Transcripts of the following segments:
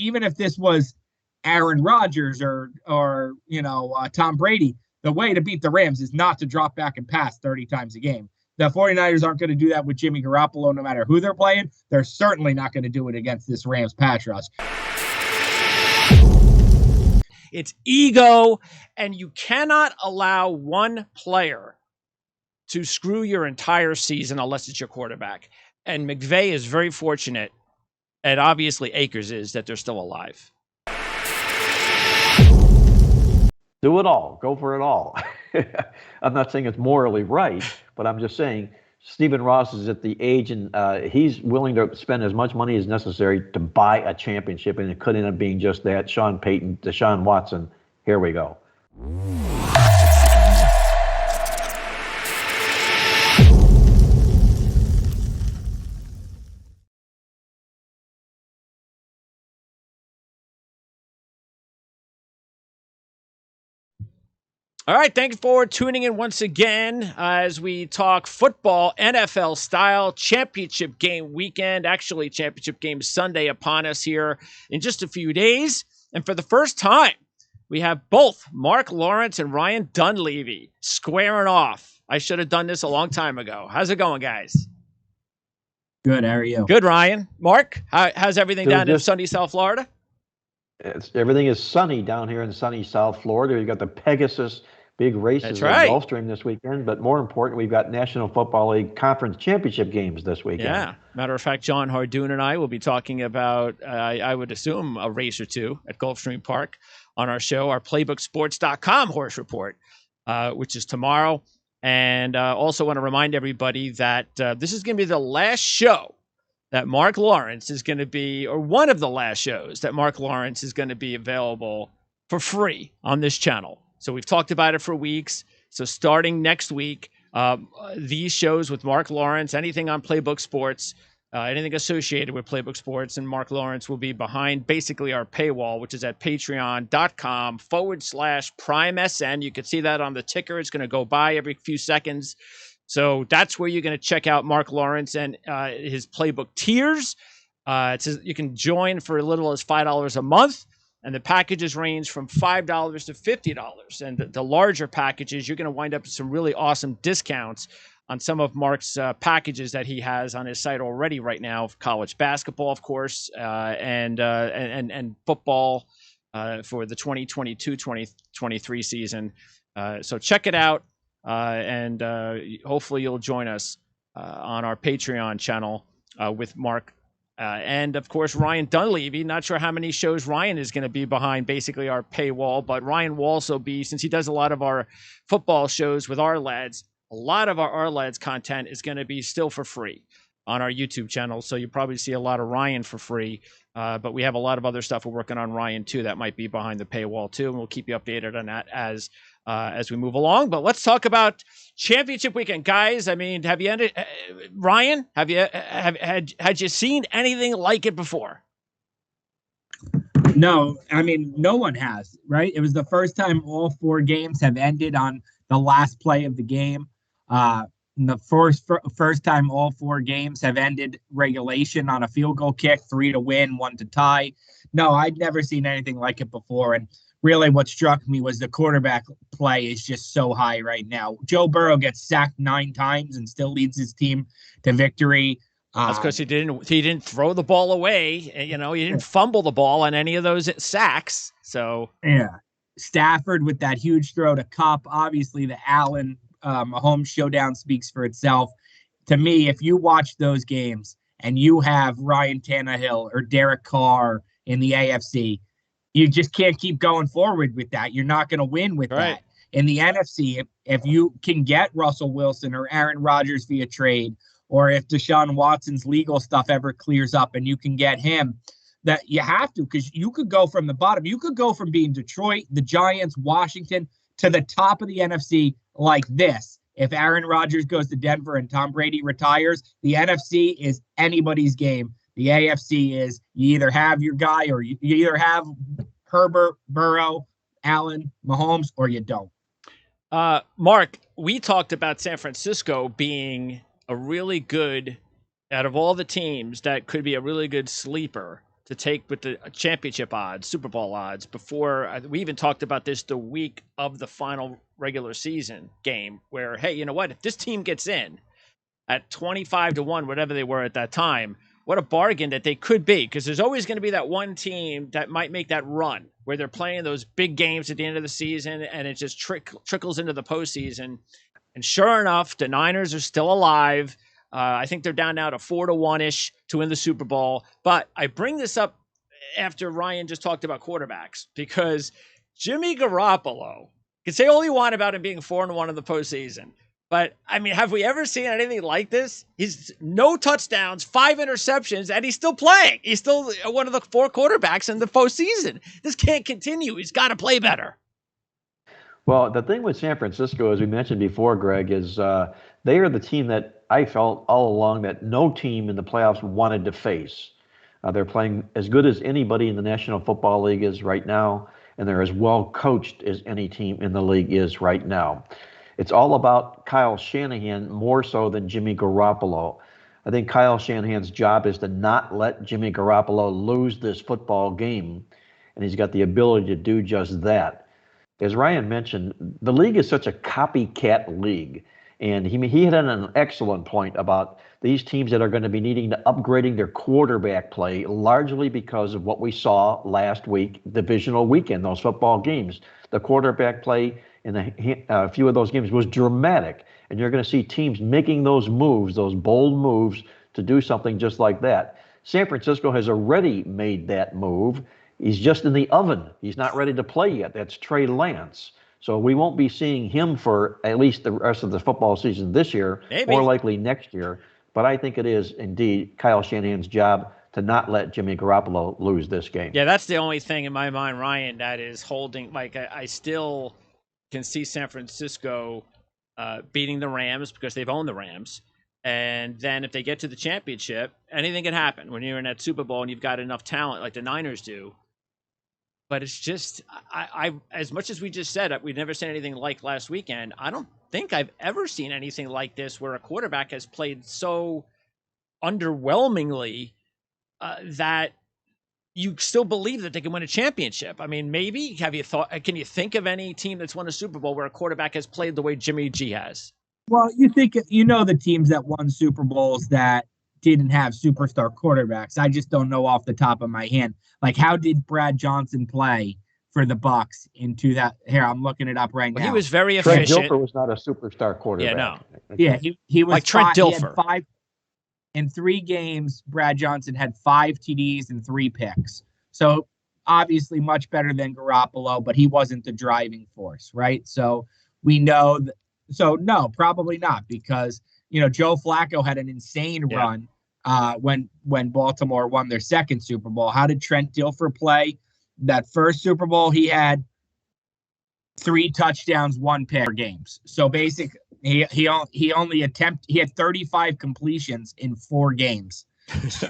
even if this was Aaron Rodgers or Tom Brady, the way to beat the Rams is not to drop back and pass 30 times a game. The 49ers aren't going to do that with Jimmy Garoppolo no matter who they're playing. They're certainly not going to do it against this Rams pass rush. It's ego, and you cannot allow one player to screw your entire season unless it's your quarterback. And McVay is very fortunate, and obviously Akers is, that they're still alive. Do it all. Go for it all. I'm not saying it's morally right, but I'm just saying Stephen Ross is at the age, and he's willing to spend as much money as necessary to buy a championship, and it could end up being just that. Sean Payton, Deshaun Watson, here we go. All right, thank you for tuning in once again as we talk football, NFL style, championship game weekend, actually championship game Sunday upon us here in just a few days. And for the first time, we have both Marc Lawrence and Ryan Dunleavy squaring off. I should have done this a long time ago. How's it going, guys? Good, how are you? Good, Ryan. Mark, how's everything down in sunny South Florida? Everything is sunny down here in sunny South Florida. You've got the Pegasus big races in Gulfstream this weekend, but more important, we've got National Football League Conference Championship games this weekend. Yeah. Matter of fact, John Hardoon and I will be talking about, I would assume, a race or two at Gulfstream Park on our show, our PlaybookSports.com Horse Report, which is tomorrow. And also want to remind everybody that this is going to be the last show that Marc Lawrence is going to be, or one of the last shows that Marc Lawrence is going to be available for free on this channel. So we've talked about it for weeks. So starting next week, these shows with Marc Lawrence, anything on Playbook Sports, anything associated with Playbook Sports and Marc Lawrence will be behind basically our paywall, which is at patreon.com/PrimeSN. You can see that on the ticker. It's going to go by every few seconds. So that's where you're going to check out Marc Lawrence and his Playbook tiers. It says you can join for as little as $5 a month. And the packages range from $5 to $50. And the larger packages, you're going to wind up with some really awesome discounts on some of Marc's packages that he has on his site already right now. College basketball, of course, and football for the 2022-2023 season. So check it out, and hopefully you'll join us on our Patreon channel with Marc. And, of course, Ryan Dunleavy. Not sure how many shows Ryan is going to be behind basically our paywall, but Ryan will also be, since he does a lot of our football shows with our lads, a lot of our lads content is going to be still for free on our YouTube channel. So you'll probably see a lot of Ryan for free, but we have a lot of other stuff we're working on Ryan, too, that might be behind the paywall, too, and we'll keep you updated on that as we move along. But let's talk about championship weekend, guys. I mean, have you ended, Ryan? Had you seen anything like it before? No, I mean, no one has, right? It was the first time all four games have ended on the last play of the game. The first time all four games have ended regulation on a field goal kick, 3 to win, 1 to tie. No, I'd never seen anything like it before. And really what struck me was the quarterback play is just so high right now. Joe Burrow gets sacked 9 times and still leads his team to victory. That's because he didn't throw the ball away. He didn't fumble the ball on any of those sacks. So yeah, Stafford with that huge throw to Kupp. Obviously, the Allen Mahomes showdown speaks for itself. To me, if you watch those games and you have Ryan Tannehill or Derek Carr in the AFC, you just can't keep going forward with that. You're not going to win with that. In the NFC, if you can get Russell Wilson or Aaron Rodgers via trade, or if Deshaun Watson's legal stuff ever clears up and you can get him, that you have to, because you could go from the bottom. You could go from being Detroit, the Giants, Washington, to the top of the NFC like this. If Aaron Rodgers goes to Denver and Tom Brady retires, the NFC is anybody's game. The AFC is you either have your guy or you either have Herbert, Burrow, Allen, Mahomes, or you don't. Mark, we talked about San Francisco being a really good, out of all the teams, that could be a really good sleeper to take with the championship odds, Super Bowl odds, before we even talked about this the week of the final regular season game where, hey, you know what? If this team gets in at 25-1, whatever they were at that time, what a bargain that they could be, because there's always going to be that one team that might make that run where they're playing those big games at the end of the season and it just trickles into the postseason. And sure enough, the Niners are still alive. I think they're down now to 4-1-ish to win the Super Bowl. But I bring this up after Ryan just talked about quarterbacks, because Jimmy Garoppolo, can say all you want about him being 4-1 in the postseason, but I mean, have we ever seen anything like this? He's no touchdowns, 5 interceptions, and he's still playing. He's still one of the 4 quarterbacks in the postseason. This can't continue. He's got to play better. Well, the thing with San Francisco, as we mentioned before, Greg, is they are the team that I felt all along that no team in the playoffs wanted to face. They're playing as good as anybody in the National Football League is right now, and they're as well coached as any team in the league is right now. It's all about Kyle Shanahan more so than Jimmy Garoppolo. I think Kyle Shanahan's job is to not let Jimmy Garoppolo lose this football game, and he's got the ability to do just that. As Ryan mentioned, the league is such a copycat league. And he had an excellent point about these teams that are going to be needing to upgrading their quarterback play, largely because of what we saw last week, divisional weekend, those football games. The quarterback play in a few of those games was dramatic. And you're going to see teams making those moves, those bold moves, to do something just like that. San Francisco has already made that move. He's just in the oven. He's not ready to play yet. That's Trey Lance. So we won't be seeing him for at least the rest of the football season this year, more likely next year. But I think it is indeed Kyle Shanahan's job to not let Jimmy Garoppolo lose this game. Yeah, that's the only thing in my mind, Ryan, that is holding. Like, I still can see San Francisco beating the Rams because they've owned the Rams. And then if they get to the championship, anything can happen when you're in that Super Bowl and you've got enough talent like the Niners do. But it's just, I as much as we just said, we've never seen anything like last weekend. I don't think I've ever seen anything like this where a quarterback has played so underwhelmingly that you still believe that they can win a championship. I mean, maybe, can you think of any team that's won a Super Bowl where a quarterback has played the way Jimmy G has? Well, the teams that won Super Bowls that didn't have superstar quarterbacks. I just don't know off the top of my hand. Like, how did Brad Johnson play for the Bucs in 2000? Here, I'm looking it up right now. He was very efficient. Trent Dilfer was not a superstar quarterback. Yeah, no. Yeah, he was like Trent Dilfer. In 3 games, Brad Johnson had 5 TDs and 3 picks. So obviously much better than Garoppolo, but he wasn't the driving force, right? So we know that. So no, probably not, because Joe Flacco had an insane run when Baltimore won their second Super Bowl. How did Trent Dilfer play? That first Super Bowl, he had 3 touchdowns, 1 pick per games. So basically, he had 35 completions in 4 games. So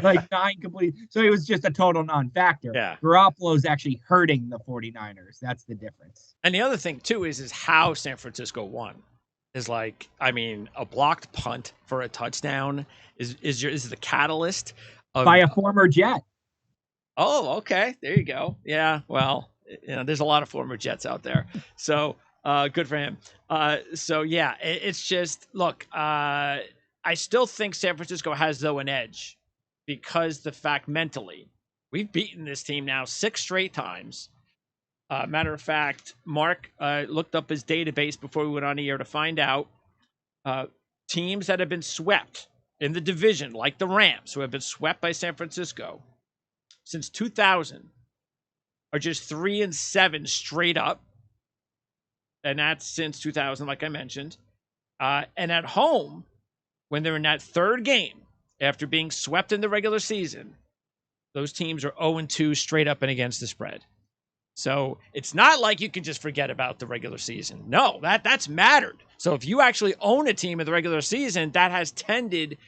like 9 complete. So he was just a total non-factor. Yeah. Garoppolo's actually hurting the 49ers. That's the difference. And the other thing too is how San Francisco won. Is like, I mean, a blocked punt for a touchdown is the catalyst of, by a former Jet. Oh, okay. There you go. Yeah. Well, there's a lot of former Jets out there. So good for him. So yeah, it's just, look, I still think San Francisco has, though, an edge because the fact mentally, we've beaten this team now 6 straight times. Matter of fact, Mark looked up his database before we went on the air to find out teams that have been swept in the division, like the Rams, who have been swept by San Francisco since 2000, are just 3-7 straight up. And that's since 2000, like I mentioned. And at home, when they're in that 3rd game after being swept in the regular season, those teams are 0-2 straight up and against the spread. So it's not like you can just forget about the regular season. No, that's mattered. So if you actually own a team in the regular season, that has tended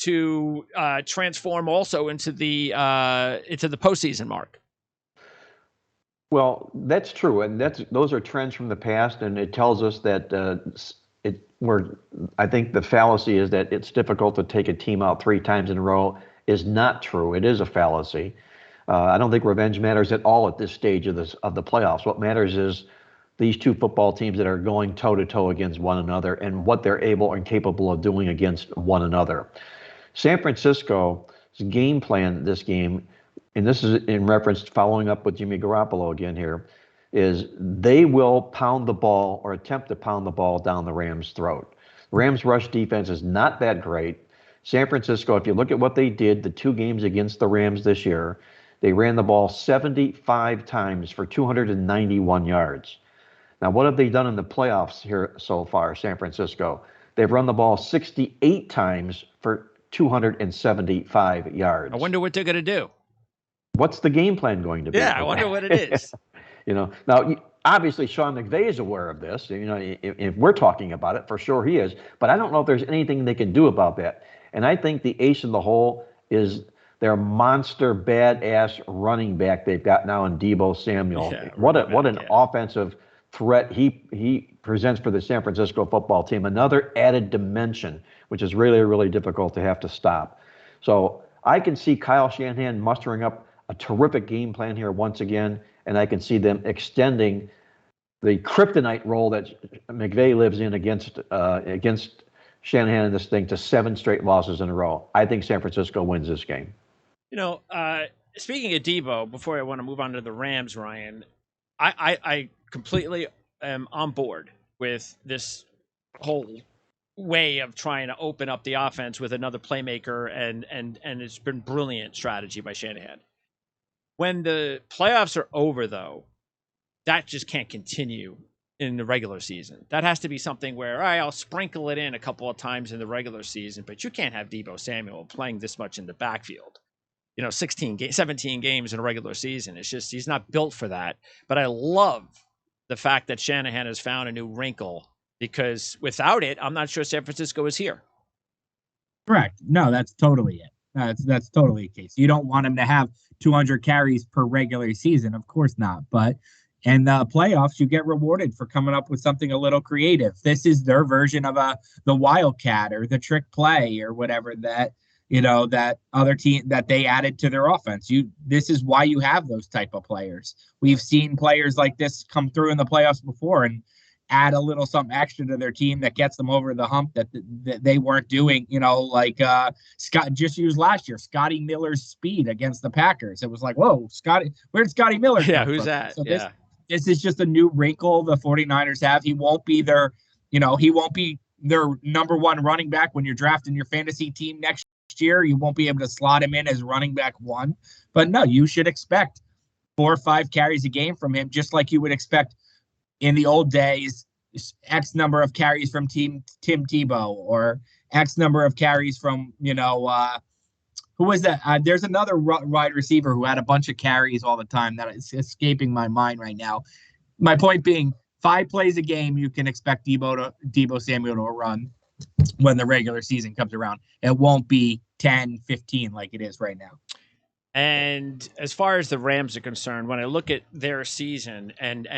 to transform also into the postseason, Mark. Well, that's true, and those are trends from the past, and it tells us that I think the fallacy is that it's difficult to take a team out 3 times in a row. is not true. It is a fallacy. I don't think revenge matters at all at this stage of the playoffs. What matters is these two football teams that are going toe-to-toe against one another and what they're able and capable of doing against one another. San Francisco's game plan this game, and this is in reference to following up with Jimmy Garoppolo again here, is they will pound the ball or attempt to pound the ball down the Rams' throat. Rams' rush defense is not that great. San Francisco, if you look at what they did the 2 games against the Rams this year, they ran the ball 75 times for 291 yards. Now, what have they done in the playoffs here so far, San Francisco? They've run the ball 68 times for 275 yards. I wonder what they're going to do. What's the game plan going to be? Yeah, I wonder what it is. Now, obviously, Sean McVay is aware of this. If we're talking about it, for sure he is. But I don't know if there's anything they can do about that. And I think the ace in the hole is their monster badass running back they've got now in Deebo Samuel. Yeah, what an offensive threat he presents for the San Francisco football team. Another added dimension, which is really, really difficult to have to stop. So I can see Kyle Shanahan mustering up a terrific game plan here once again, and I can see them extending the kryptonite role that McVay lives in against Shanahan in this thing to 7 straight losses in a row. I think San Francisco wins this game. Speaking of Deebo, before I want to move on to the Rams, Ryan, I completely am on board with this whole way of trying to open up the offense with another playmaker, and it's been brilliant strategy by Shanahan. When the playoffs are over, though, that just can't continue in the regular season. That has to be something where, all right, I'll sprinkle it in a couple of times in the regular season, but you can't have Deebo Samuel playing this much in the backfield. 17 games in a regular season. It's just, he's not built for that. But I love the fact that Shanahan has found a new wrinkle, because without it, I'm not sure San Francisco is here. Correct. No, that's totally it. That's totally the case. You don't want him to have 200 carries per regular season. Of course not. But in the playoffs, you get rewarded for coming up with something a little creative. This is their version of the wildcat or the trick play or whatever that other team that they added to their offense. This is why you have those type of players. We've seen players like this come through in the playoffs before and add a little something extra to their team that gets them over the hump that they weren't doing, like Scott just used last year, Scotty Miller's speed against the Packers. It was like, whoa, Scotty, where did Scotty Miller come who's from? that? So this is just a new wrinkle the 49ers have. He won't be their number 1 running back when you're drafting your fantasy team next year. You won't be able to slot him in as running back 1. But no, you should expect 4 or 5 carries a game from him, just like you would expect in the old days, X number of carries from Tim Tebow, or X number of carries from, who was that? There's another wide receiver who had a bunch of carries all the time that is escaping my mind right now. My point being, 5 plays a game, you can expect Deebo Samuel to run when the regular season comes around. It won't be 10, 15 like it is right now. And as far as the Rams are concerned, when I look at their season, and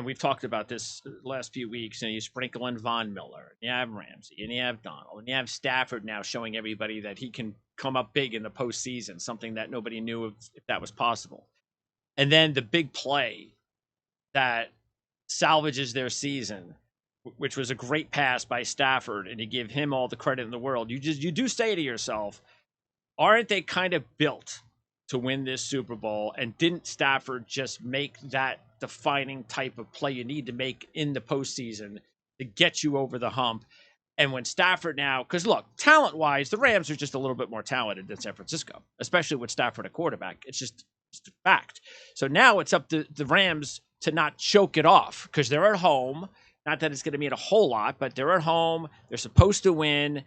we've talked about this last few weeks, and you sprinkle in Von Miller, and you have Ramsey, and you have Donald, and you have Stafford now showing everybody that he can come up big in the postseason, something that nobody knew if that was possible. And then the big play that salvages their season, which was a great pass by Stafford, and you give him all the credit in the world. You do say to yourself, aren't they kind of built to win this Super Bowl? And didn't Stafford just make that defining type of play you need to make in the postseason to get you over the hump? And when Stafford now, because look, talent-wise, the Rams are just a little bit more talented than San Francisco, especially with Stafford at quarterback. It's just a fact. So now it's up to the Rams to not choke it off, because they're at home. Not that it's going to mean a whole lot, but they're at home. They're supposed to win.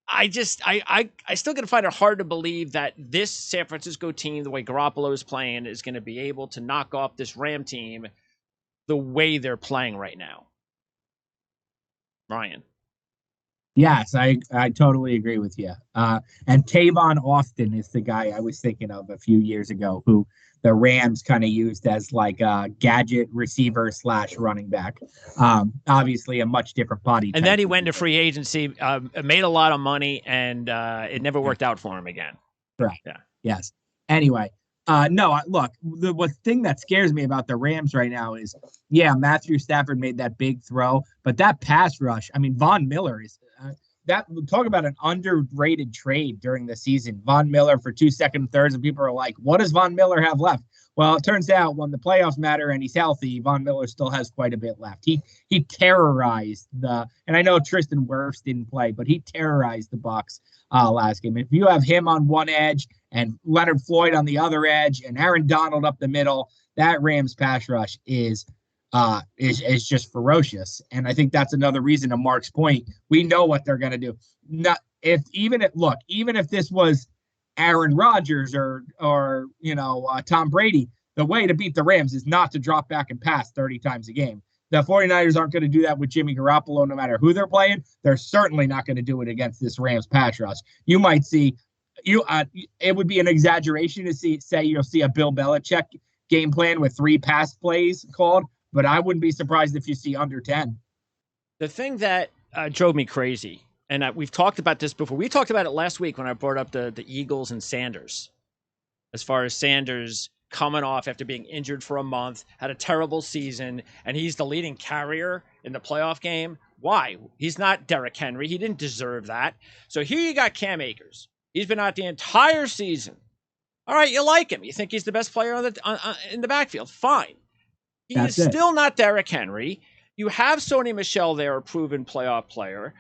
I still going to find it hard to believe that this San Francisco team, the way Garoppolo is playing, is going to be able to knock off this Ram team the way they're playing right now. Ryan. Yes, I totally agree with you. And Tavon Austin is the guy I was thinking of a few years ago, who the Rams kind of used as like a gadget receiver / running back. Obviously a much different body type. And then he went to free agency, made a lot of money, and it never worked out for him again. Correct. Yeah. Yes. Anyway, no, look, the thing that scares me about the Rams right now is, yeah, Matthew Stafford made that big throw, but that pass rush, I mean, Von Miller is that talk about an underrated trade during the season. Von Miller for 2 second thirds, and people are like, what does Von Miller have left? Well, it turns out when the playoffs matter and he's healthy, Von Miller still has quite a bit left. He terrorized and I know Tristan Wirfs didn't play, but he terrorized the Bucs last game. If you have him on one edge and Leonard Floyd on the other edge and Aaron Donald up the middle, that Rams pass rush is just ferocious. And I think that's another reason, to Mark's point, we know what they're going to do. Not even if this was Aaron Rodgers or Tom Brady, the way to beat the Rams is not to drop back and pass 30 times a game. The 49ers aren't going to do that with Jimmy Garoppolo no matter who they're playing. They're certainly not going to do it against this Rams pass rush. You might see it would be an exaggeration to say you'll see a Bill Belichick game plan with 3 pass plays called, but I wouldn't be surprised if you see under 10. The thing that drove me crazy, and we've talked about this before. We talked about it last week when I brought up the Eagles and Sanders. As far as Sanders coming off after being injured for a month, had a terrible season, and he's the leading carrier in the playoff game. Why? He's not Derrick Henry. He didn't deserve that. So here you got Cam Akers. He's been out the entire season. All right, you like him. You think he's the best player in the backfield. Fine. He is still not Derrick Henry. You have Sony Michel there, a proven playoff player.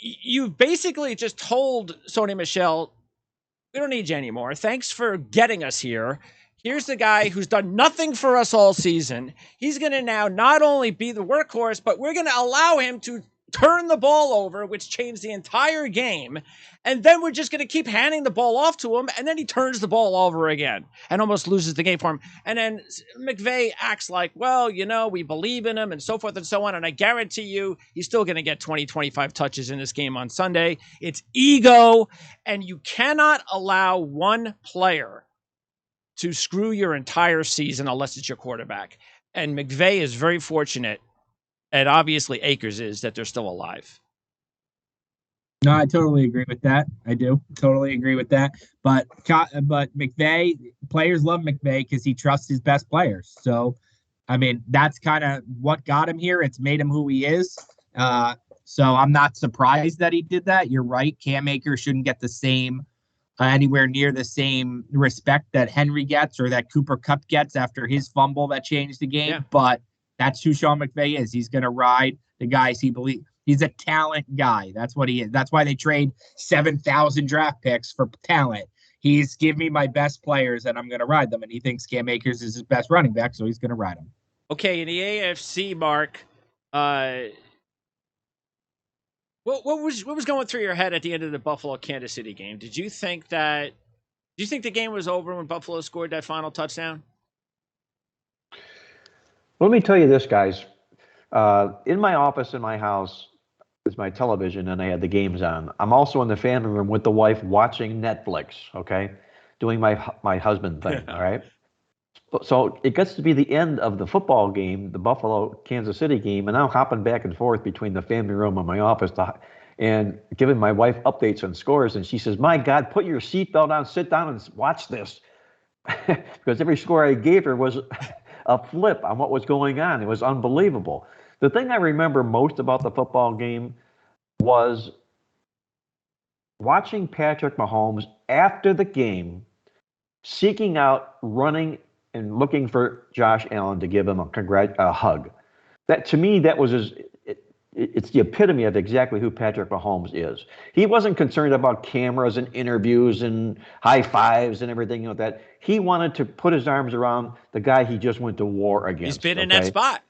You basically just told Sony Michel, we don't need you anymore. Thanks for getting us here. Here's the guy who's done nothing for us all season. He's going to now not only be the workhorse, but we're going to allow him to turn the ball over, which changed the entire game. And then we're just going to keep handing the ball off to him. And then he turns the ball over again and almost loses the game for him. And then McVay acts like, well, we believe in him and so forth and so on. And I guarantee you, he's still going to get 20, 25 touches in this game on Sunday. It's ego. And you cannot allow one player to screw your entire season unless it's your quarterback. And McVay is very fortunate, and obviously Akers is, that they're still alive. No, I totally agree with that. I do totally agree with that. But McVay, players love McVay because he trusts his best players. So, I mean, that's kind of what got him here. It's made him who he is. So I'm not surprised that he did that. You're right. Cam Akers shouldn't get the same anywhere near the same respect that Henry gets or that Cooper Kupp gets after his fumble that changed the game. Yeah. But that's who Sean McVay is. He's going to ride the guys he believes. He's a talent guy. That's what he is. That's why they trade 7,000 draft picks for talent. He's give me my best players and I'm going to ride them. And he thinks Cam Akers is his best running back, so he's going to ride him. Okay, in the AFC, Mark, what was going through your head at the end of the Buffalo-Kansas City game? Did you think the game was over when Buffalo scored that final touchdown? Let me tell you this, guys. In my office in my house is my television, and I had the games on. I'm also in the family room with the wife watching Netflix, okay? Doing my husband thing, all right? So it gets to be the end of the football game, the Buffalo-Kansas City game, and I'm hopping back and forth between the family room and my office and giving my wife updates on scores, and she says, my God, put your seatbelt on, sit down and watch this. Because every score I gave her was a flip on what was going on. It was unbelievable. The thing I remember most about the football game was watching Patrick Mahomes after the game, seeking out, running, and looking for Josh Allen to give him a hug. That, to me, that was it's the epitome of exactly who Patrick Mahomes is. He wasn't concerned about cameras and interviews and high fives and everything like that. He wanted to put his arms around the guy he just went to war against. He's been in that spot.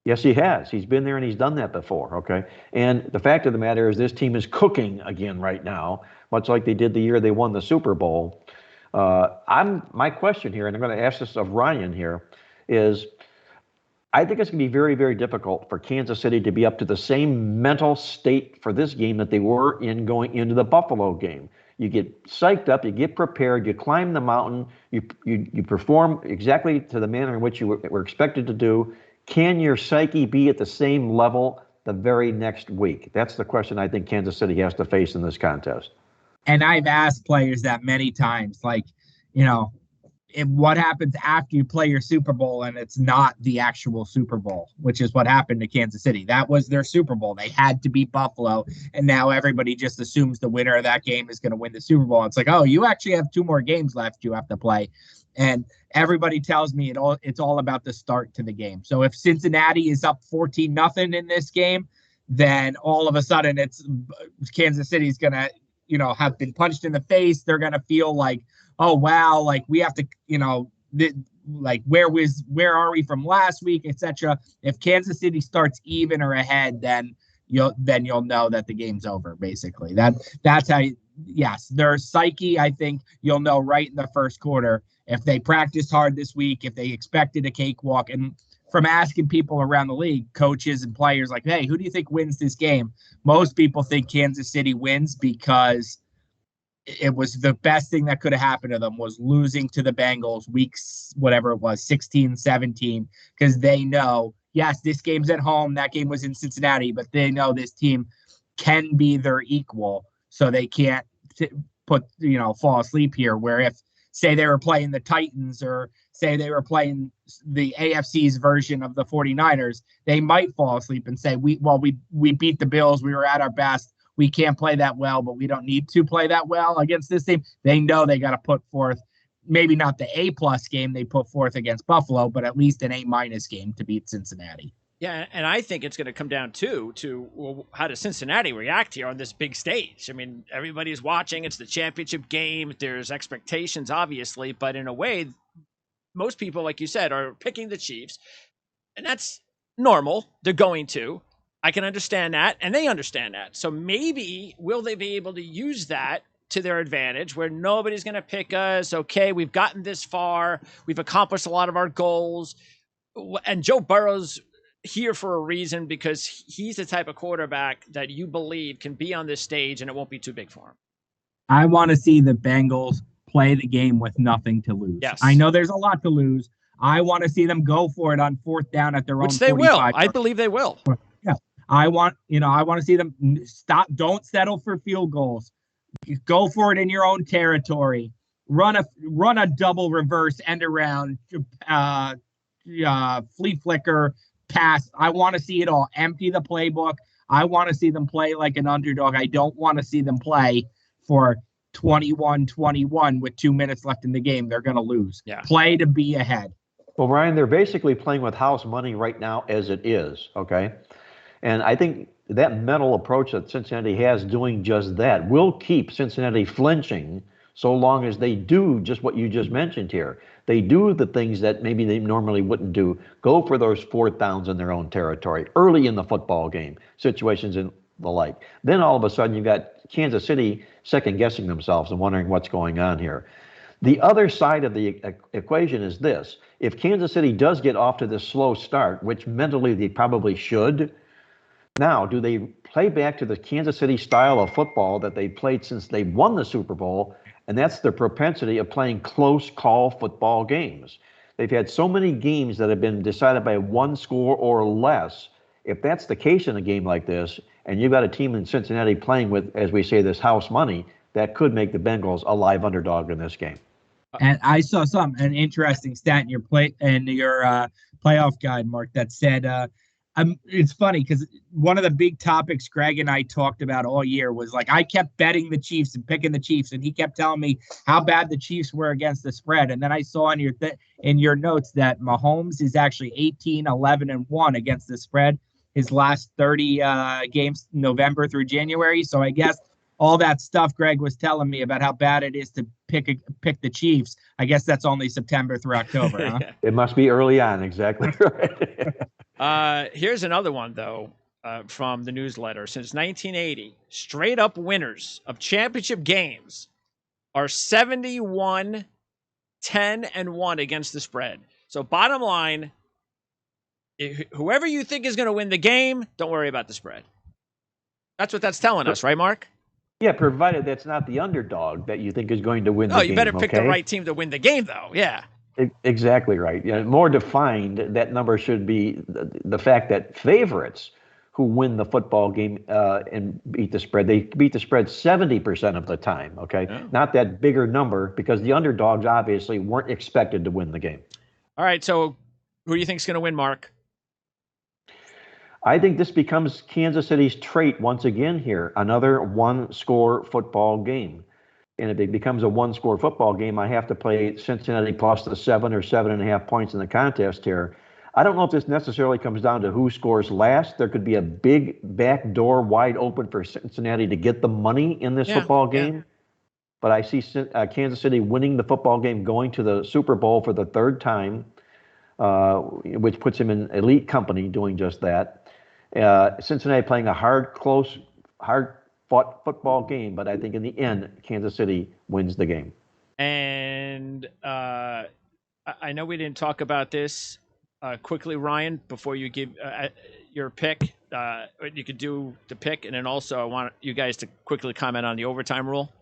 Yes, he has. He's been there and he's done that before, okay? And the fact of the matter is this team is cooking again right now, much like they did the year they won the Super Bowl. My question here, and I'm going to ask this of Ryan here, is I think it's going to be very, very difficult for Kansas City to be up to the same mental state for this game that they were in going into the Buffalo game. You get psyched up, you get prepared, you climb the mountain, you perform exactly to the manner in which you were expected to do. Can your psyche be at the same level the very next week? That's the question I think Kansas City has to face in this contest. And I've asked players that many times, like, what happens after you play your Super Bowl and it's not the actual Super Bowl, which is what happened to Kansas City. That was their Super Bowl. They had to beat Buffalo, and now everybody just assumes the winner of that game is going to win the Super Bowl. It's like, oh, you actually have 2 more games left you have to play. And everybody tells me it's all about the start to the game. So if Cincinnati is up 14-0 in this game, then all of a sudden it's Kansas City's going to, have been punched in the face. They're going to feel like, oh, wow, like we have to, where are we from last week, etc. If Kansas City starts even or ahead, then you'll know that the game's over, basically. That's how, yes, their psyche, I think you'll know right in the first quarter if they practiced hard this week, if they expected a cakewalk. And from asking people around the league, coaches and players, like, hey, who do you think wins this game? Most people think Kansas City wins because it was the best thing that could have happened to them was losing to the Bengals weeks, whatever it was, 16, 17, because they know, yes, this game's at home. That game was in Cincinnati, but they know this team can be their equal. So they can't fall asleep here, where if, say, they were playing the Titans or say they were playing the AFC's version of the 49ers, they might fall asleep and say, we beat the Bills. We were at our best. We can't play that well, but we don't need to play that well against this team. They know they got to put forth, maybe not the A+ game they put forth against Buffalo, but at least an A- game to beat Cincinnati. Yeah, and I think it's going to come down to well, how does Cincinnati react here on this big stage? I mean, everybody's watching. It's the championship game. There's expectations, obviously, but in a way, most people, like you said, are picking the Chiefs, and that's normal. They're going to. I can understand that, and they understand that. So maybe will they be able to use that to their advantage, where nobody's going to pick us? Okay, we've gotten this far. We've accomplished a lot of our goals. And Joe Burrow's here for a reason, because he's the type of quarterback that you believe can be on this stage and it won't be too big for him. I want to see the Bengals play the game with nothing to lose. Yes. I know there's a lot to lose. I want to see them go for it on 4th down at their own 45. Which they will. I believe they will. Yeah. I want to see them stop. Don't settle for field goals. Go for it in your own territory. Run a double reverse end around, flea flicker, pass. I want to see it all. Empty the playbook. I want to see them play like an underdog. I don't want to see them play for 21-21 with 2 minutes left in the game. They're going to lose. Yeah. Play to be ahead. Well, Ryan, they're basically playing with house money right now as it is, okay? And I think that mental approach that Cincinnati has doing just that will keep Cincinnati flinching so long as they do just what you just mentioned here. They do the things that maybe they normally wouldn't do. Go for those 4th downs in their own territory early in the football game, situations and the like. Then all of a sudden you've got Kansas City second-guessing themselves and wondering what's going on here. The other side of the equation is this. If Kansas City does get off to this slow start, which mentally they probably should, now, do they play back to the Kansas City style of football that they played since they won the Super Bowl? And that's their propensity of playing close call football games. They've had so many games that have been decided by 1 score or less. If that's the case in a game like this, and you've got a team in Cincinnati playing with, as we say, this house money, that could make the Bengals a live underdog in this game. And I saw an interesting stat in your playoff guide, Mark, that said, it's funny because one of the big topics Greg and I talked about all year was, like, I kept betting the Chiefs and picking the Chiefs, and he kept telling me how bad the Chiefs were against the spread. And then I saw in your notes that Mahomes is actually 18-11-1 against the spread his last 30 games, November through January. So I guess all that stuff Greg was telling me about how bad it is to pick the Chiefs, I guess that's only September through October, huh? It must be early on, exactly right. Here's another one, though, from the newsletter. Since 1980, straight-up winners of championship games are 71-10-1 against the spread. So bottom line, whoever you think is going to win the game, don't worry about the spread. That's what that's telling us, right, Mark? Yeah, provided that's not the underdog that you think is going to win the game. Oh, you better pick the right team to win the game, though. Yeah. Exactly right. More defined, that number should be the fact that favorites who win the football game and beat the spread. They beat the spread 70% of the time, okay? Yeah. Not that bigger number because the underdogs obviously weren't expected to win the game. All right, so who do you think is going to win, Mark? I think this becomes Kansas City's trait once again here, another one-score football game. And if it becomes a one-score football game, I have to play Cincinnati plus the 7 or 7.5 points in the contest here. I don't know if this necessarily comes down to who scores last. There could be a big back door wide open for Cincinnati to get the money in this football game. Yeah. But I see Kansas City winning the football game, going to the Super Bowl for the third time, which puts him in elite company doing just that. Cincinnati playing a hard-fought football game, but I think in the end, Kansas City wins the game. And I know we didn't talk about this quickly, Ryan, before you give your pick. You could do the pick, and then also I want you guys to quickly comment on the overtime rule.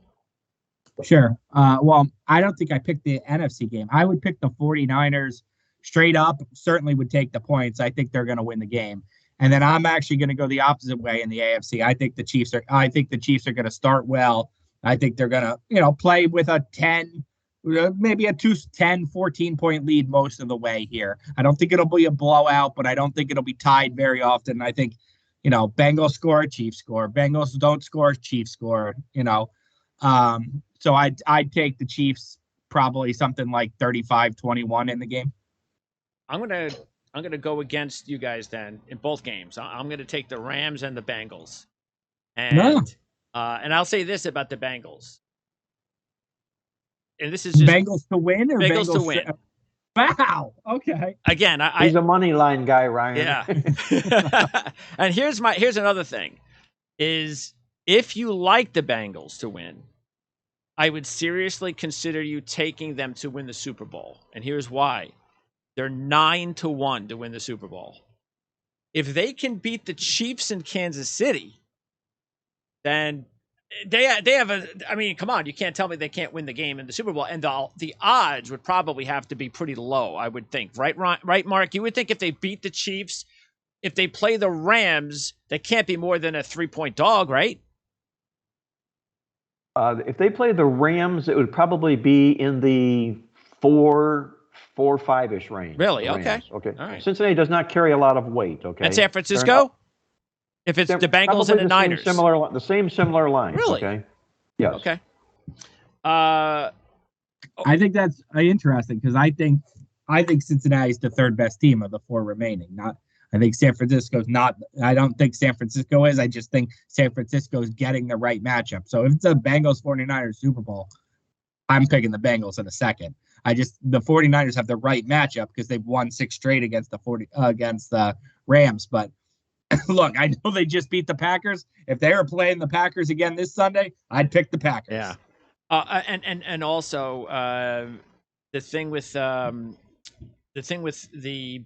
Sure. Well, I don't think I picked the NFC game. I would pick the 49ers straight up, certainly would take the points. I think they're going to win the game. And then I'm actually going to go the opposite way in the AFC. I think the Chiefs are going to start well. I think they're going to, play with a 10, maybe a 10, 14-point lead most of the way here. I don't think it'll be a blowout, but I don't think it'll be tied very often. I think, Bengals score, Chiefs score. Bengals don't score, Chiefs score, So I'd take the Chiefs probably something like 35-21 in the game. I'm gonna go against you guys then in both games. I'm gonna take the Rams and the Bengals, and I'll say this about the Bengals, and this is just Bengals to win or Bengals to win. Wow. Okay. Again, he's a money line guy, Ryan. Yeah. And here's another thing: is if you like the Bengals to win, I would seriously consider you taking them to win the Super Bowl, and here's why. They're 9-1 to win the Super Bowl. If they can beat the Chiefs in Kansas City, then they have come on, you can't tell me they can't win the game in the Super Bowl. And the odds would probably have to be pretty low, I would think. Right, Mark? You would think if they beat the Chiefs, if they play the Rams, they can't be more than a 3-point dog, right? If they play the Rams, it would probably be in the 4-5-ish range. Really? Okay. Okay. All right. Cincinnati does not carry a lot of weight. Okay. And San Francisco? If it's the Bengals and the Niners. The same similar lines. Really? Okay. Yes. Okay. I think that's interesting because I think Cincinnati's the third best team of the four remaining. I think San Francisco's not. I don't think San Francisco is. I just think San Francisco's getting the right matchup. So if it's a Bengals 49ers Super Bowl, I'm picking the Bengals in a second. The 49ers have the right matchup because they've won 6 straight against the Rams. But look, I know they just beat the Packers. If they were playing the Packers again this Sunday, I'd pick the Packers. Yeah. And also the thing with the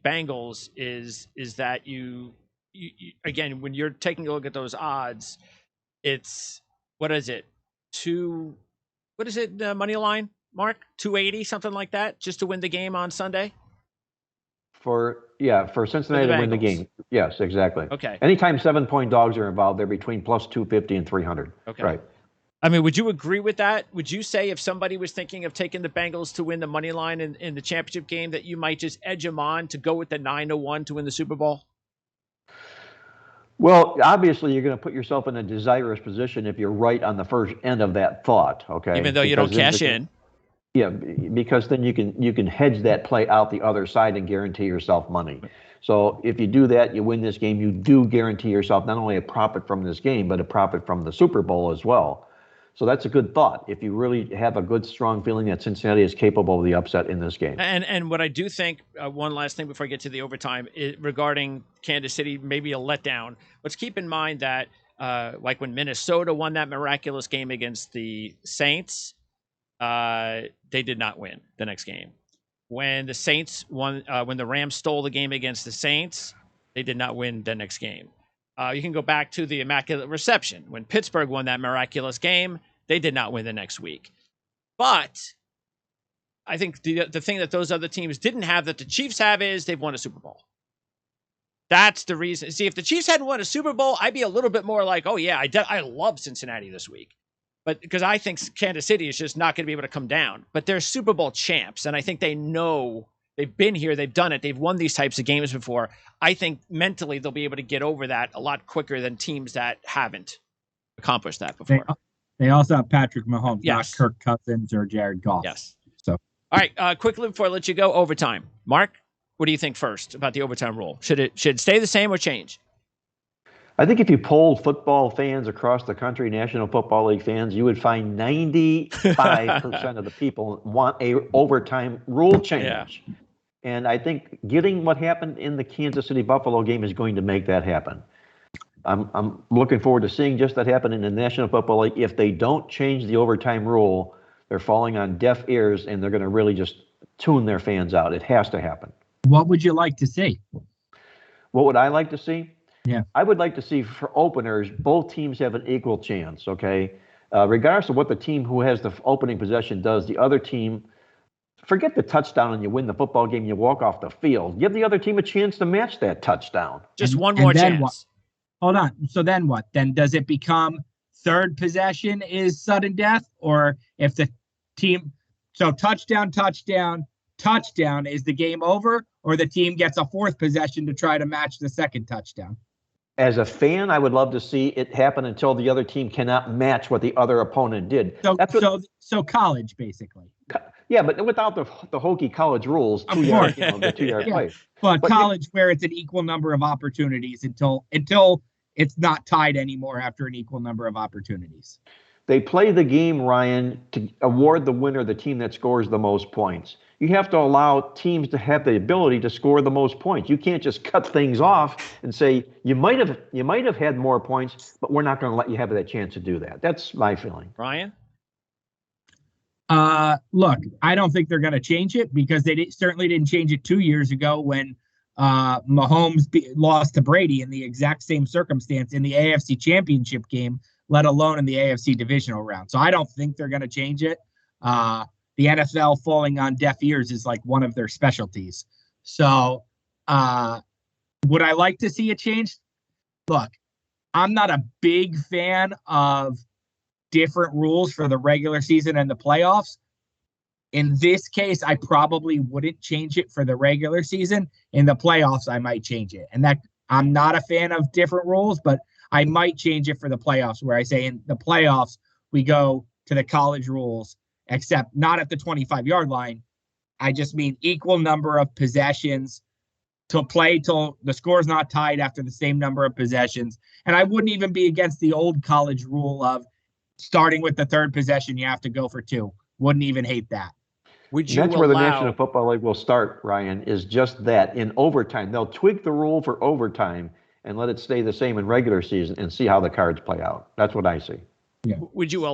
Bengals is that you again, when you're taking a look at those odds, it's what is it money line, Mark? 280, something like that, just to win the game on Sunday? For Cincinnati to win the game. Yes, exactly. Okay. Anytime 7-point dogs are involved, they're between plus 250 and 300. Okay. Right. I mean, would you agree with that? Would you say if somebody was thinking of taking the Bengals to win the money line in the championship game that you might just edge them on to go with the 9-1 to win the Super Bowl? Well, obviously, you're going to put yourself in a desirous position if you're right on the first end of that thought. Okay. Even though you don't cash in. Yeah, because then you can hedge that play out the other side and guarantee yourself money. So if you do that, you win this game, you do guarantee yourself not only a profit from this game, but a profit from the Super Bowl as well. So that's a good thought if you really have a good, strong feeling that Cincinnati is capable of the upset in this game. And what I do think, one last thing before I get to the overtime, regarding Kansas City, maybe a letdown. Let's keep in mind that like when Minnesota won that miraculous game against the Saints, they did not win the next game. When the Saints won, when the Rams stole the game against the Saints, they did not win the next game. You can go back to the Immaculate Reception. When Pittsburgh won that miraculous game, they did not win the next week. But I think the thing that those other teams didn't have that the Chiefs have is they've won a Super Bowl. That's the reason. See, if the Chiefs hadn't won a Super Bowl, I'd be a little bit more like, oh, yeah, I love Cincinnati this week. But because I think Kansas City is just not going to be able to come down. But they're Super Bowl champs, and I think they know they've been here, they've done it, they've won these types of games before. I think mentally they'll be able to get over that a lot quicker than teams that haven't accomplished that before. They also have Patrick Mahomes, yes. not Kirk Cousins or Jared Goff. Yes. So, all right, quickly before I let you go, overtime. Mark, what do you think first about the overtime rule? Should it stay the same or change? I think if you polled football fans across the country, National Football League fans, you would find 95% of the people want a overtime rule change. Yeah. And I think getting what happened in the Kansas City Buffalo game is going to make that happen. I'm looking forward to seeing just that happen in the National Football League. If they don't change the overtime rule, they're falling on deaf ears, and they're going to really just tune their fans out. It has to happen. What would you like to see? What would I like to see? Yeah, I would like to see for openers, both teams have an equal chance, okay? Regardless of what the team who has the opening possession does, the other team, forget the touchdown and you win the football game, you walk off the field. Give the other team a chance to match that touchdown. Just one more chance. What? Hold on. So then what? Then does it become third possession is sudden death? Or if the team, so touchdown is the game over, or the team gets a fourth possession to try to match the second touchdown? As a fan, I would love to see it happen until the other team cannot match what the other opponent did. So college, basically. Yeah, but without the hokey college rules, 2 yard, the 2 yard play. But college, where it's an equal number of opportunities until it's not tied anymore after an equal number of opportunities. They play the game, Ryan, to award the winner the team that scores the most points. You have to allow teams to have the ability to score the most points. You can't just cut things off and say you might have had more points, but we're not going to let you have that chance to do that. That's my feeling. Ryan? Look, I don't think they're going to change it because they certainly didn't change it 2 years ago when Mahomes lost to Brady in the exact same circumstance in the AFC Championship game, let alone in the AFC divisional round. So I don't think they're going to change it. The NFL falling on deaf ears is like one of their specialties. So would I like to see it changed? Look, I'm not a big fan of different rules for the regular season and the playoffs. In this case, I probably wouldn't change it for the regular season. In the playoffs, I might change it. And that I'm not a fan of different rules, but I might change it for the playoffs, where I say in the playoffs, we go to the college rules, except not at the 25-yard line. I just mean equal number of possessions to play till the score's not tied after the same number of possessions. And I wouldn't even be against the old college rule of starting with the third possession, you have to go for two. Wouldn't even hate that. That's where the National Football League will start, Ryan, is just that. In overtime, they'll tweak the rule for overtime and let it stay the same in regular season and see how the cards play out. That's what I see. Yeah.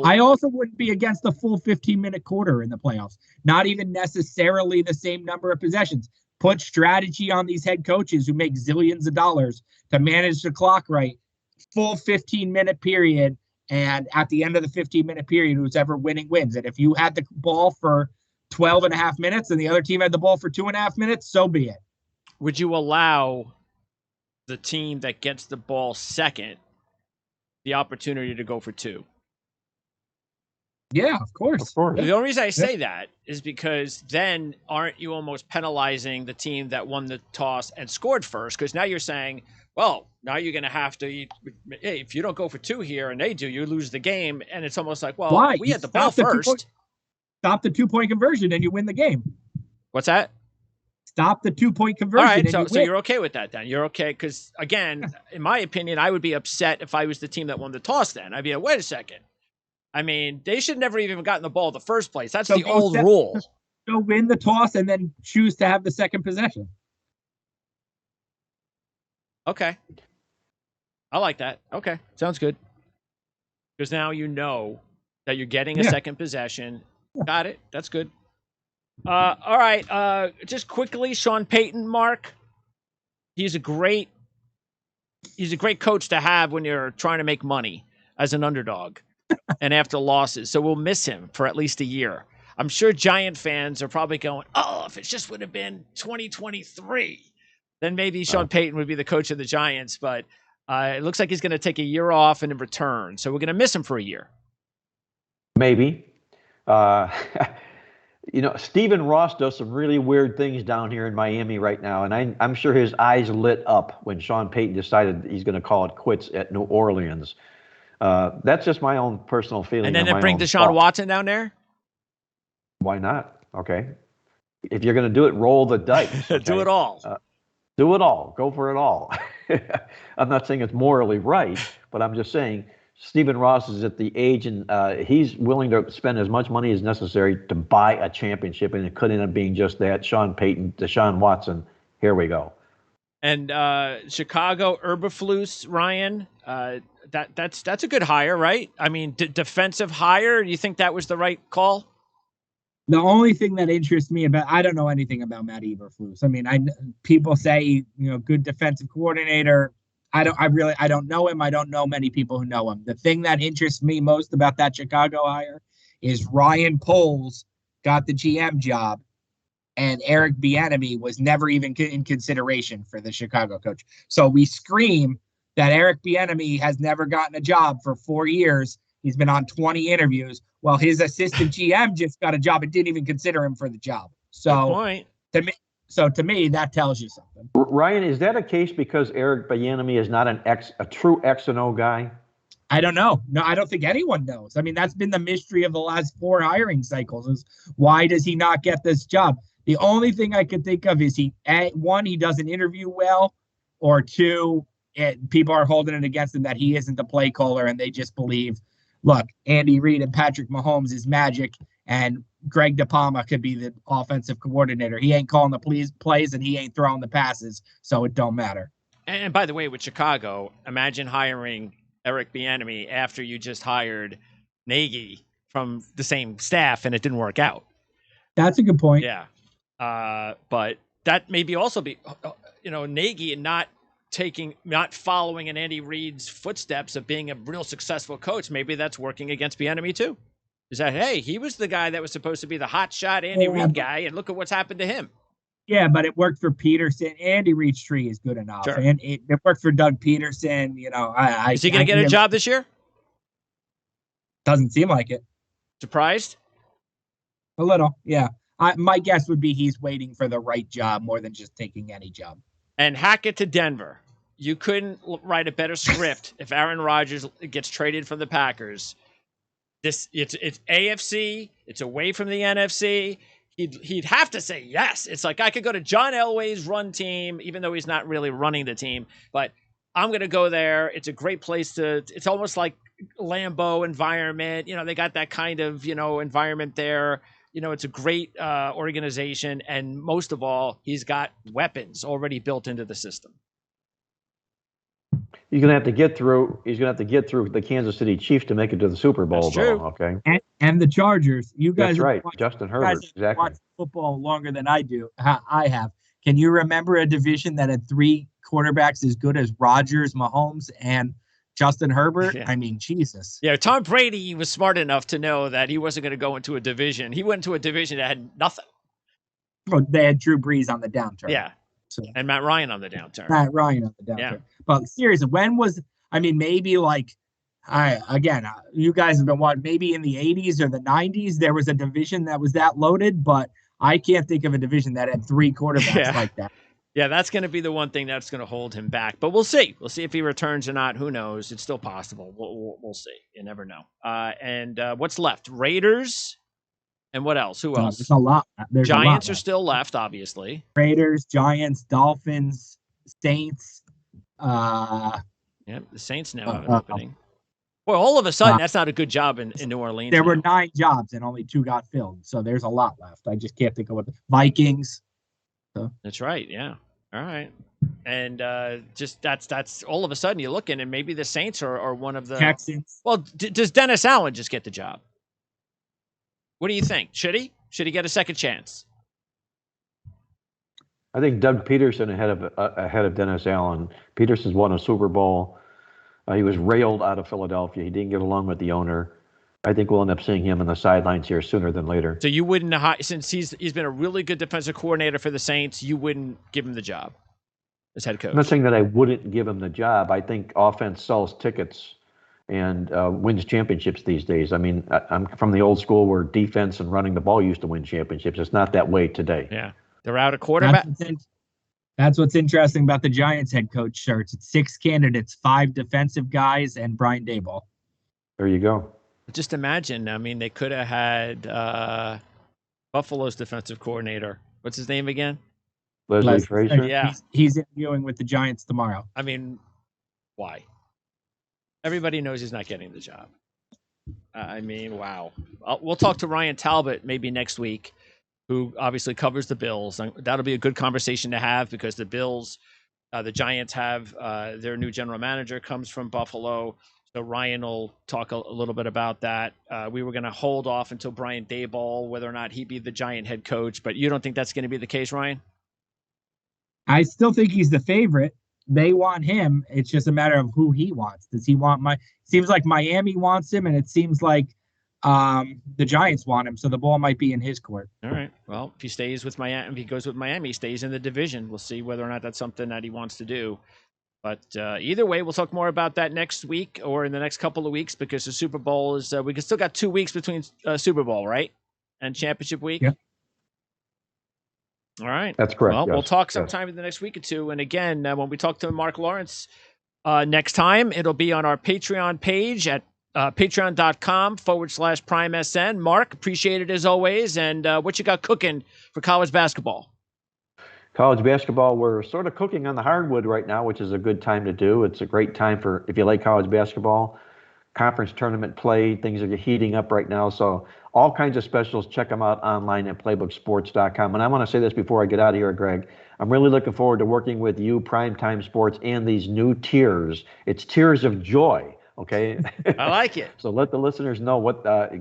I also wouldn't be against the full 15-minute quarter in the playoffs. Not even necessarily the same number of possessions. Put strategy on these head coaches who make zillions of dollars to manage the clock right. Full 15-minute period. And at the end of the 15-minute period, who's ever winning wins. And if you had the ball for 12 and a half minutes and the other team had the ball for 2.5 minutes, so be it. Would you allow the team that gets the ball second the opportunity to go for two? Yeah, of course. The only reason I say that is because then aren't you almost penalizing the team that won the toss and scored first? Because now you're saying, well, now you're going to have to, hey, if you don't go for two here and they do, you lose the game. And it's almost like, well, why? We had the ball first. Stop the 2-point conversion and you win the game. What's that? Stop the 2-point conversion. All right, so you're okay with that then. You're okay because, again, in my opinion, I would be upset if I was the team that won the toss then. I'd be like, wait a second. I mean, they should never even gotten the ball in the first place. That's the old rule. So win the toss and then choose to have the second possession. Okay. I like that. Okay. Sounds good. Because now you know that you're getting a second possession. Got it. That's good. All right. Just quickly, Sean Payton, Mark. He's a great coach to have when you're trying to make money as an underdog and after losses. So we'll miss him for at least a year. I'm sure Giant fans are probably going, oh, if it just would have been 2023. then maybe Sean Payton would be the coach of the Giants. But it looks like he's going to take a year off and in return. So we're going to miss him for a year. Maybe. Stephen Ross does some really weird things down here in Miami right now, and I'm sure his eyes lit up when Sean Payton decided he's going to call it quits at New Orleans. That's just my own personal feeling. And then bring Deshaun Watson down there? Why not? Okay. If you're going to do it, roll the dice. Okay? Do it all. Do it all. Go for it all. I'm not saying it's morally right, but I'm just saying Stephen Ross is at the age and he's willing to spend as much money as necessary to buy a championship, and it could end up being just that. Sean Payton, Deshaun Watson, here we go. And Chicago, Eberflus, Ryan, that's a good hire, right? I mean, defensive hire, do you think that was the right call? The only thing that interests me I don't know anything about Matt Eberflus. I mean, people say, good defensive coordinator. I don't know him. I don't know many people who know him. The thing that interests me most about that Chicago hire is Ryan Poles got the GM job, and Eric Bieniemy was never even in consideration for the Chicago coach. So we scream that Eric Bieniemy has never gotten a job for 4 years. He's been on 20 interviews. Well, his assistant GM just got a job and didn't even consider him for the job. So to me, that tells you something. Ryan, is that a case because Eric Bieniemy is not a true X and O guy? I don't know. No, I don't think anyone knows. I mean, that's been the mystery of the last 4 hiring cycles is why does he not get this job? The only thing I could think of is he doesn't interview well, or 2, people are holding it against him that he isn't the play caller and they just believe, look, Andy Reid and Patrick Mahomes is magic, and Greg DePalma could be the offensive coordinator. He ain't calling the plays and he ain't throwing the passes, so it don't matter. And by the way, with Chicago, imagine hiring Eric Bieniemy after you just hired Nagy from the same staff and it didn't work out. That's a good point. Yeah. But that maybe also be, Nagy and not following in Andy Reid's footsteps of being a real successful coach. Maybe that's working against Bieniemy too. Is that, hey, he was the guy that was supposed to be the hot shot Andy Reid guy, and look at what's happened to him. Yeah, but it worked for Peterson. Andy Reid's tree is good enough. Sure. And it worked for Doug Peterson. Is he going to get a job this year? Doesn't seem like it. Surprised? A little, yeah. My guess would be he's waiting for the right job more than just taking any job. And Hackett to Denver. You couldn't write a better script if Aaron Rodgers gets traded from the Packers. It's AFC. It's away from the NFC. He'd have to say yes. It's like I could go to John Elway's run team, even though he's not really running the team. But I'm going to go there. It's a great place it's almost like Lambeau environment. They got that kind of, environment there. It's a great organization. And most of all, he's got weapons already built into the system. He's going to have to get through the Kansas City Chiefs to make it to the Super Bowl. That's true. Though, okay. And the Chargers. You guys That's right. Justin Herbert. Exactly. Watched football longer than I have. Can you remember a division that had 3 quarterbacks as good as Rodgers, Mahomes, and Justin Herbert? Yeah. I mean, Jesus. Yeah, Tom Brady was smart enough to know that he wasn't going to go into a division. He went into a division that had nothing. Well, they had Drew Brees on the downturn. Yeah. So, and Matt Ryan on the downturn. Yeah. But seriously, maybe you guys have been watching, maybe in the 80s or the 90s, there was a division that was that loaded, but I can't think of a division that had 3 quarterbacks like that. Yeah, that's going to be the one thing that's going to hold him back. But we'll see. We'll see if he returns or not. Who knows? It's still possible. We'll see. You never know. And what's left? Raiders. And what else? Who else? There's a lot. Giants are still left, obviously. Raiders, Giants, Dolphins, Saints. The Saints now have an opening. Well, all of a sudden, that's not a good job in New Orleans. There were 9 jobs and only 2 got filled. So there's a lot left. I just can't think of what the Vikings. So. That's right. Yeah. All right. And that's all of a sudden you're looking, and maybe the Saints are one of the Texans. Well, does Dennis Allen just get the job? What do you think? Should he get a second chance? I think Doug Peterson ahead of Dennis Allen. Peterson's won a Super Bowl. He was railed out of Philadelphia. He didn't get along with the owner. I think we'll end up seeing him on the sidelines here sooner than later. So you wouldn't, since he's been a really good defensive coordinator for the Saints, you wouldn't give him the job? as head coach. I'm not saying that I wouldn't give him the job. I think offense sells tickets and wins championships these days. I mean, I'm from the old school where defense and running the ball used to win championships. It's not that way today. Yeah. They're out of quarterback. That's what's interesting about the Giants head coach search. It's 6 candidates, 5 defensive guys, and Brian Daboll. There you go. Just imagine. I mean, they could have had Buffalo's defensive coordinator. What's his name again? Leslie Frazier. Yeah. He's interviewing with the Giants tomorrow. I mean, why? Everybody knows he's not getting the job. I mean, wow. We'll talk to Ryan Talbot maybe next week, who obviously covers the Bills. That'll be a good conversation to have because the Bills, the Giants have their new general manager comes from Buffalo. So Ryan will talk a little bit about that. We were going to hold off until Brian Daboll, whether or not he'd be the Giant head coach. But you don't think that's going to be the case, Ryan? I still think he's the favorite. They want him. It's just a matter of who he wants. Does he want seems like Miami wants him, and it seems like the Giants want him, so the ball might be in his court. All right. Well, if he stays with Miami, if he goes with Miami, he stays in the division. We'll see whether or not that's something that he wants to do. But either way, we'll talk more about that next week or in the next couple of weeks because the Super Bowl is we still got 2 weeks between Super Bowl, right? And championship week. Yeah. All right. That's correct. Well, yes. we'll talk sometime in the next week or two. And again, when we talk to Marc Lawrence next time, it'll be on our Patreon page at patreon.com/PrimeSN. Marc, appreciate it as always. And what you got cooking for college basketball? College basketball, we're sort of cooking on the hardwood right now, which is a good time to do. It's a great time for, if you like college basketball, conference tournament play. Things are heating up right now. So all kinds of specials. Check them out online at playbooksports.com. And I want to say this before I get out of here, Greg. I'm really looking forward to working with you, Primetime Sports, and these new tiers. It's tiers of joy. Okay. I like it. So let the listeners know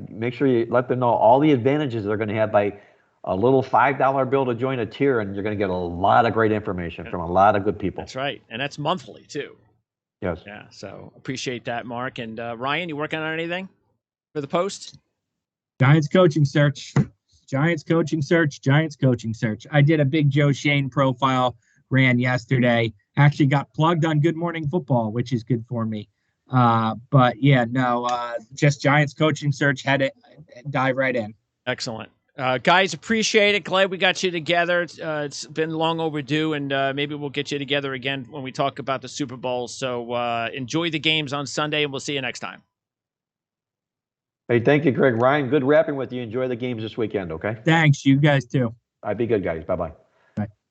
make sure you let them know all the advantages they're going to have by a little $5 bill to join a tier, and you're going to get a lot of great information from a lot of good people. That's right. And that's monthly too. Yes. Yeah. So appreciate that, Marc. And Ryan, you working on anything for the Post? Giants coaching search. Giants coaching search. Giants coaching search. I did a big Joe Shane profile, ran yesterday. Actually got plugged on Good Morning Football, which is good for me. But yeah, no, just Giants coaching search. Had to dive right in. Excellent. Guys, appreciate it. Glad we got you together. It's been long overdue, and maybe we'll get you together again when we talk about the Super Bowl. So enjoy the games on Sunday, and we'll see you next time. Hey, thank you, Greg. Ryan, good rapping with you. Enjoy the games this weekend, okay? Thanks. You guys too. All right, be good, guys. Bye-bye.